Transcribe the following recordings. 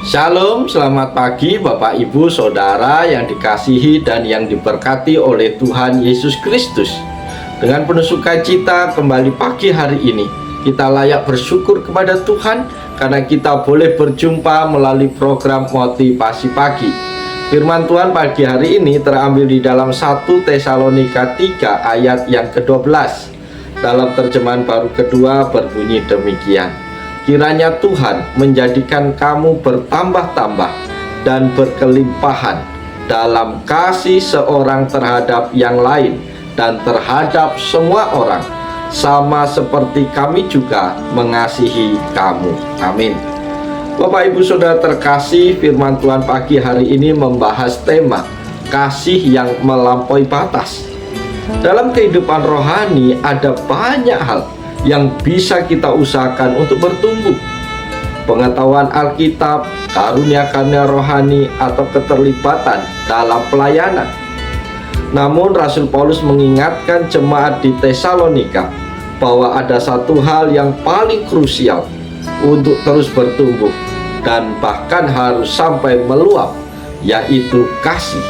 Shalom, selamat pagi Bapak Ibu Saudara yang dikasihi dan yang diberkati oleh Tuhan Yesus Kristus. Dengan penuh sukacita kembali pagi hari ini, kita layak bersyukur kepada Tuhan karena kita boleh berjumpa melalui program Motivasi Pagi. Firman Tuhan pagi hari ini terambil di dalam 1 Tesalonika 3 ayat yang ke-12. Dalam terjemahan baru kedua berbunyi demikian: kiranya Tuhan menjadikan kamu bertambah-tambah dan berkelimpahan dalam kasih seorang terhadap yang lain dan terhadap semua orang, sama seperti kami juga mengasihi kamu. Amin. Bapak Ibu Saudara terkasih, firman Tuhan pagi hari ini membahas tema kasih yang melampaui batas. Dalam kehidupan rohani ada banyak hal yang bisa kita usahakan untuk bertumbuh. Pengetahuan Alkitab, karunia-karunia rohani, atau keterlibatan dalam pelayanan. Namun Rasul Paulus mengingatkan jemaat di Tesalonika bahwa ada satu hal yang paling krusial untuk terus bertumbuh dan bahkan harus sampai meluap, yaitu kasih.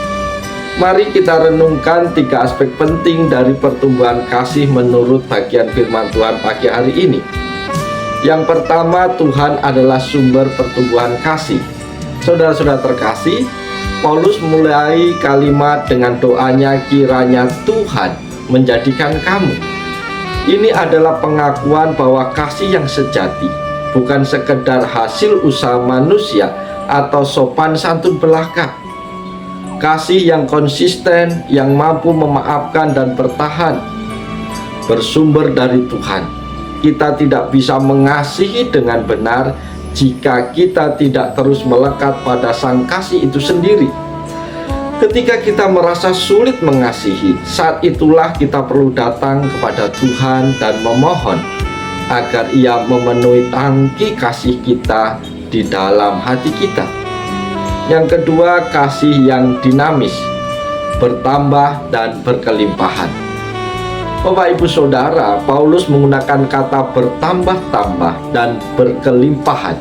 Mari kita renungkan 3 aspek penting dari pertumbuhan kasih menurut bagian firman Tuhan pagi hari ini. Yang pertama, Tuhan adalah sumber pertumbuhan kasih. Saudara-saudara terkasih, Paulus mulai kalimat dengan doanya, kiranya Tuhan menjadikan kamu. Ini adalah pengakuan bahwa kasih yang sejati bukan sekedar hasil usaha manusia atau sopan santun belaka. Kasih yang konsisten, yang mampu memaafkan dan bertahan, bersumber dari Tuhan. Kita tidak bisa mengasihi dengan benar jika kita tidak terus melekat pada sang kasih itu sendiri. Ketika kita merasa sulit mengasihi, saat itulah kita perlu datang kepada Tuhan dan memohon agar Ia memenuhi tangki kasih kita di dalam hati kita. Yang kedua, kasih yang dinamis, bertambah dan berkelimpahan. Bapak Ibu Saudara, Paulus menggunakan kata bertambah-tambah dan berkelimpahan.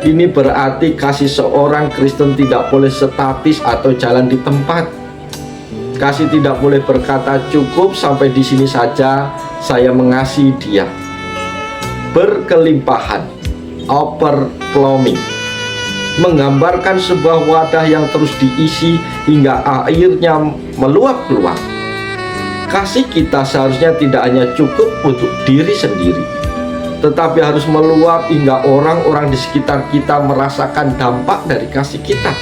Ini berarti kasih seorang Kristen tidak boleh statis atau jalan di tempat. Kasih tidak boleh berkata cukup sampai di sini saja, saya mengasihi dia. Berkelimpahan, overflowing, menggambarkan sebuah wadah yang terus diisi hingga airnya meluap keluar. Kasih kita seharusnya tidak hanya cukup untuk diri sendiri, tetapi harus meluap hingga orang-orang di sekitar kita merasakan dampak dari kasih kita.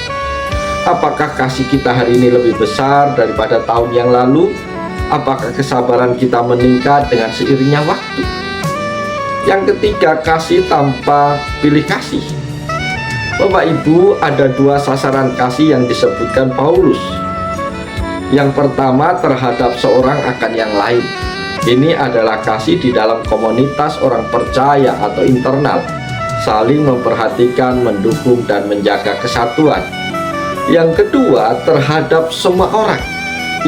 Apakah kasih kita hari ini lebih besar daripada tahun yang lalu? Apakah kesabaran kita meningkat dengan seiringnya waktu? Yang ketiga, kasih tanpa pilih kasih. Bapak Ibu, ada 2 sasaran kasih yang disebutkan Paulus. Yang pertama, terhadap seorang akan yang lain. Ini adalah kasih di dalam komunitas orang percaya atau internal, saling memperhatikan, mendukung, dan menjaga kesatuan. Yang kedua, terhadap semua orang.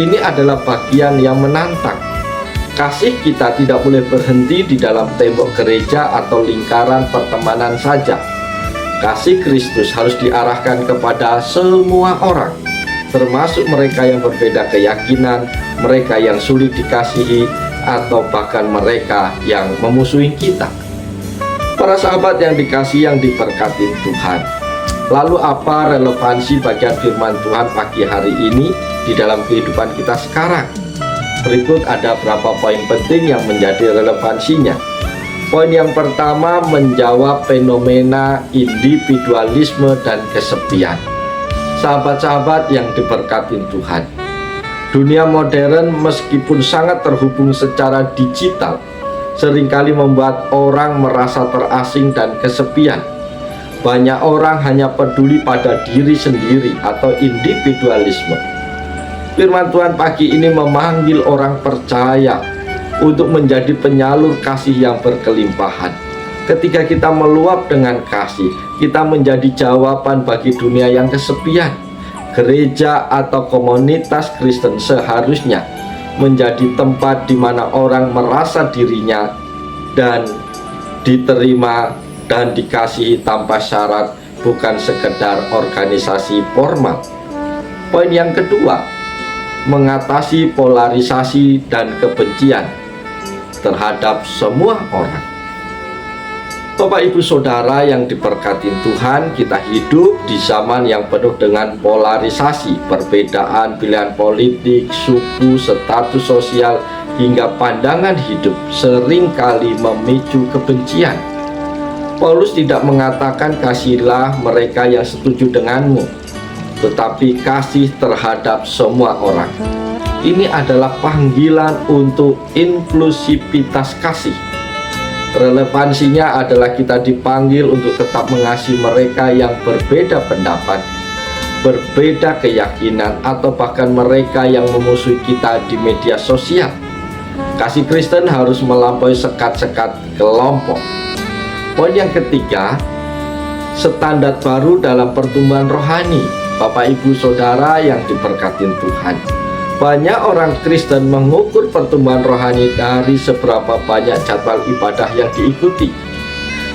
Ini adalah bagian yang menantang. Kasih kita tidak boleh berhenti di dalam tembok gereja atau lingkaran pertemanan saja. Kasih Kristus harus diarahkan kepada semua orang, termasuk mereka yang berbeda keyakinan, mereka yang sulit dikasihi, atau bahkan mereka yang memusuhi kita. Para sahabat yang dikasihi, yang diberkati Tuhan, lalu apa relevansi bagian firman Tuhan pagi hari ini di dalam kehidupan kita sekarang? Berikut ada beberapa poin penting yang menjadi relevansinya. Poin yang pertama, menjawab fenomena individualisme dan kesepian. Sahabat-sahabat yang diberkati Tuhan, dunia modern meskipun sangat terhubung secara digital, seringkali membuat orang merasa terasing dan kesepian. Banyak orang hanya peduli pada diri sendiri atau individualisme. Firman Tuhan pagi ini memanggil orang percaya untuk menjadi penyalur kasih yang berkelimpahan. Ketika kita meluap dengan kasih, kita menjadi jawaban bagi dunia yang kesepian. Gereja atau komunitas Kristen seharusnya menjadi tempat di mana orang merasa dirinya dan diterima dan dikasihi tanpa syarat bukan sekedar organisasi formal. Poin yang kedua, mengatasi polarisasi dan kebencian terhadap semua orang. Bapak Ibu Saudara yang diberkati Tuhan, kita hidup di zaman yang penuh dengan polarisasi, perbedaan pilihan politik, suku, status sosial, hingga pandangan hidup seringkali memicu kebencian. Paulus tidak mengatakan kasihilah mereka yang setuju denganmu, tetapi kasih terhadap semua orang. Ini adalah panggilan untuk inklusivitas kasih. Relevansinya adalah kita dipanggil untuk tetap mengasihi mereka yang berbeda pendapat, berbeda keyakinan, atau bahkan mereka yang memusuhi kita di media sosial. Kasih Kristen harus melampaui sekat-sekat kelompok. Poin yang ketiga, standar baru dalam pertumbuhan rohani. Bapak Ibu Saudara yang diberkati Tuhan, banyak orang Kristen mengukur pertumbuhan rohani dari seberapa banyak jadwal ibadah yang diikuti,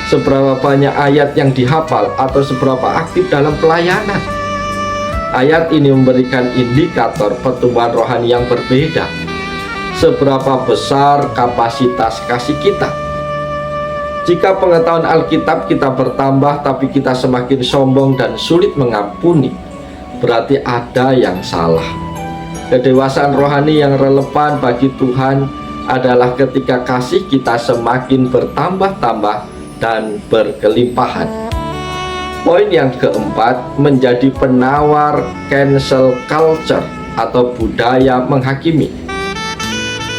seberapa banyak ayat yang dihafal, atau seberapa aktif dalam pelayanan. Ayat ini memberikan indikator pertumbuhan rohani yang berbeda. Seberapa besar kapasitas kasih kita. Jika pengetahuan Alkitab kita bertambah tapi kita semakin sombong dan sulit mengampuni, berarti ada yang salah. Kedewasaan rohani yang relevan bagi Tuhan adalah ketika kasih kita semakin bertambah-tambah dan berkelimpahan. Poin yang keempat, menjadi penawar cancel culture atau budaya menghakimi.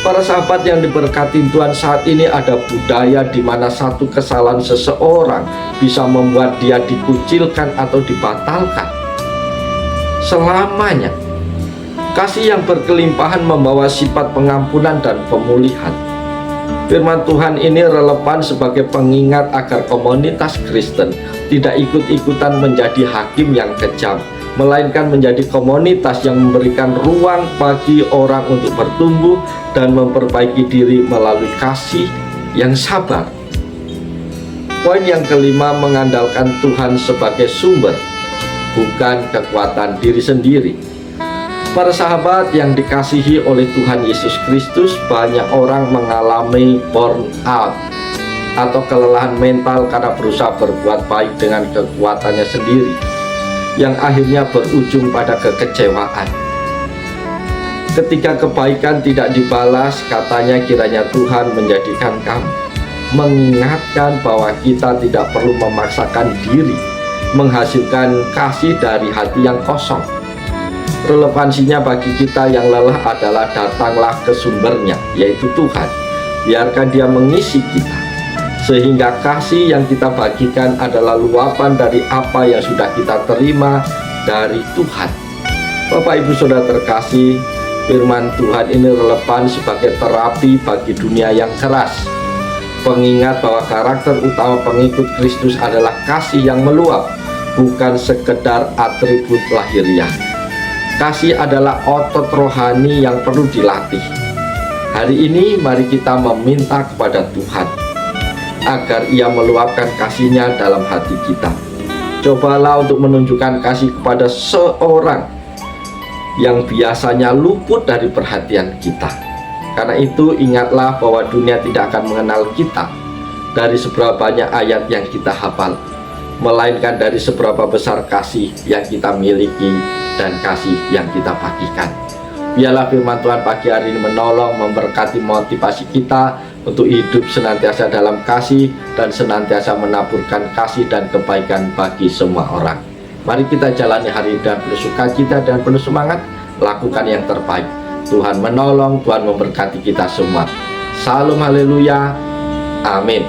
Para sahabat yang diberkati Tuhan, saat ini ada budaya di mana satu kesalahan seseorang bisa membuat dia dikucilkan atau dibatalkan selamanya. Kasih yang berkelimpahan membawa sifat pengampunan dan pemulihan. Firman Tuhan ini relevan sebagai pengingat agar komunitas Kristen tidak ikut-ikutan menjadi hakim yang kejam, melainkan menjadi komunitas yang memberikan ruang bagi orang untuk bertumbuh dan memperbaiki diri melalui kasih yang sabar. Poin yang kelima, mengandalkan Tuhan sebagai sumber, bukan kekuatan diri sendiri. Para sahabat yang dikasihi oleh Tuhan Yesus Kristus, banyak orang mengalami burnout atau kelelahan mental karena berusaha berbuat baik dengan kekuatannya sendiri, yang akhirnya berujung pada kekecewaan. Ketika kebaikan tidak dibalas, katanya kiranya Tuhan menjadikan kamu, mengingatkan bahwa kita tidak perlu memaksakan diri menghasilkan kasih dari hati yang kosong. Relevansinya bagi kita yang lelah adalah datanglah ke sumbernya, yaitu Tuhan. Biarkan Dia mengisi kita, sehingga kasih yang kita bagikan adalah luapan dari apa yang sudah kita terima dari Tuhan. Bapak Ibu Saudara terkasih, firman Tuhan ini relevan sebagai terapi bagi dunia yang keras. Pengingat bahwa karakter utama pengikut Kristus adalah kasih yang meluap, bukan sekedar atribut lahiriah. Kasih adalah otot rohani yang perlu dilatih. Hari ini mari kita meminta kepada Tuhan agar Ia meluapkan kasih-Nya dalam hati kita. Cobalah untuk menunjukkan kasih kepada seorang yang biasanya luput dari perhatian kita. Karena itu ingatlah bahwa dunia tidak akan mengenal kita dari seberapa banyak ayat yang kita hafal, melainkan dari seberapa besar kasih yang kita miliki dan kasih yang kita bagikan. Biarlah firman Tuhan pagi hari ini menolong, memberkati motivasi kita untuk hidup senantiasa dalam kasih dan senantiasa menaburkan kasih dan kebaikan bagi semua orang. Mari kita jalani hari ini dengan penuh sukacita dan penuh semangat, lakukan yang terbaik. Tuhan menolong, Tuhan memberkati kita semua. Salam haleluya, amin.